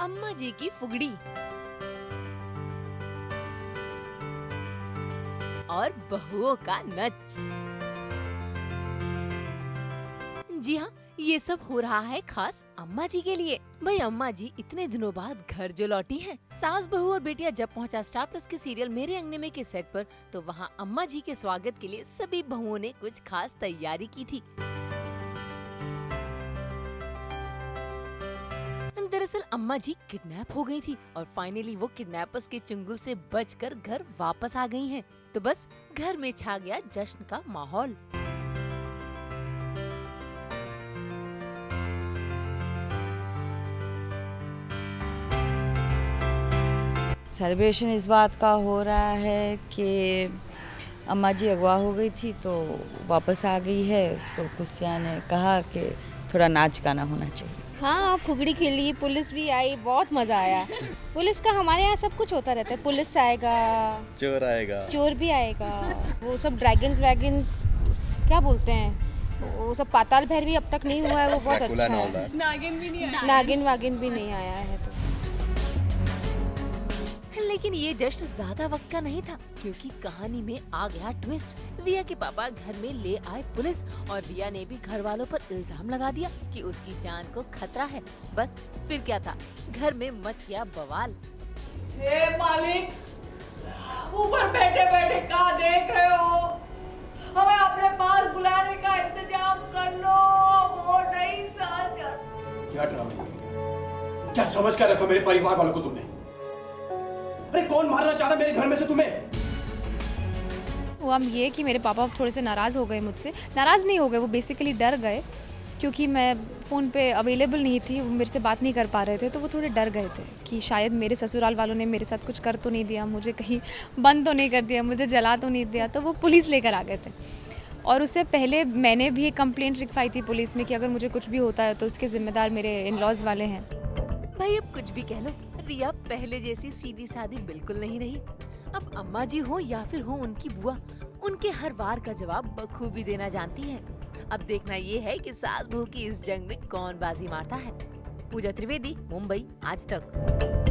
अम्मा जी की फुगड़ी और बहुओं का नच। जी हाँ, ये सब हो रहा है खास अम्मा जी के लिए। भाई अम्मा जी इतने दिनों बाद घर जो लौटी हैं। सास बहू और बेटिया जब पहुंचा स्टार प्लस के सीरियल मेरे अंगने में के सेट पर, तो वहाँ अम्मा जी के स्वागत के लिए सभी बहुओं ने कुछ खास तैयारी की थी। दरअसल अम्मा जी किडनैप हो गई थी और फाइनली वो किडनैपर्स के चंगुल से बचकर घर वापस आ गई हैं। तो बस घर में छा गया जश्न का माहौल। सेलिब्रेशन इस बात का हो रहा है कि अम्मा जी अगवा हो गई थी तो वापस आ गई है, तो कुसिया ने कहा कि थोड़ा नाच गाना होना चाहिए। हाँ, फुगड़ी खेली, पुलिस भी आई, बहुत मज़ा आया। पुलिस का हमारे यहाँ सब कुछ होता रहता है, पुलिस आएगा, चोर भी आएगा, वो सब ड्रैगन्स वैगन्स क्या बोलते हैं, वो सब पाताल भैरवी अब तक नहीं हुआ है, वो बहुत अच्छा है। नागिन वागिन भी नहीं आया है तो। लेकिन ये जश्न ज्यादा वक्त का नहीं था, क्योंकि कहानी में आ गया ट्विस्ट। रिया के पापा घर में ले आए पुलिस और रिया ने भी घर वालों पर इल्जाम लगा दिया कि उसकी जान को खतरा है। बस फिर क्या था, घर में मच गया बवाल। हे मालिक, ऊपर बैठे बैठे क्या देख रहे हो? हमें अपने पास बुलाने का इंतजाम कर लो, वो नहीं साजा। क्या ड्रामे, क्या समझ कर रखा मेरे परिवार वालों को तुमने? अरे कौन मारना चाहता मेरे घर में से तुम्हें? हुआ ये कि मेरे पापा थोड़े से नाराज़ हो गए मुझसे। नाराज़ नहीं हो गए, वो बेसिकली डर गए, क्योंकि मैं फ़ोन पे अवेलेबल नहीं थी, वो मेरे से बात नहीं कर पा रहे थे, तो वो थोड़े डर गए थे कि शायद मेरे ससुराल वालों ने मेरे साथ कुछ कर तो नहीं दिया, मुझे कहीं बंद तो नहीं कर दिया, मुझे जला तो नहीं दिया, तो वो पुलिस लेकर आ गए थे। और उससे पहले मैंने भी एक कंप्लेंट लिखवाई थी पुलिस में कि अगर मुझे कुछ भी होता है तो उसके ज़िम्मेदार मेरे इन-लॉज़ वाले हैं। भाई अब कुछ भी कह लो, रिया पहले जैसी सीधी सादी बिल्कुल नहीं रही। अब अम्मा जी हो या फिर हो उनकी बुआ, उनके हर वार का जवाब बखूबी देना जानती है। अब देखना ये है कि सास बहू की इस जंग में कौन बाजी मारता है। पूजा त्रिवेदी, मुंबई, आज तक।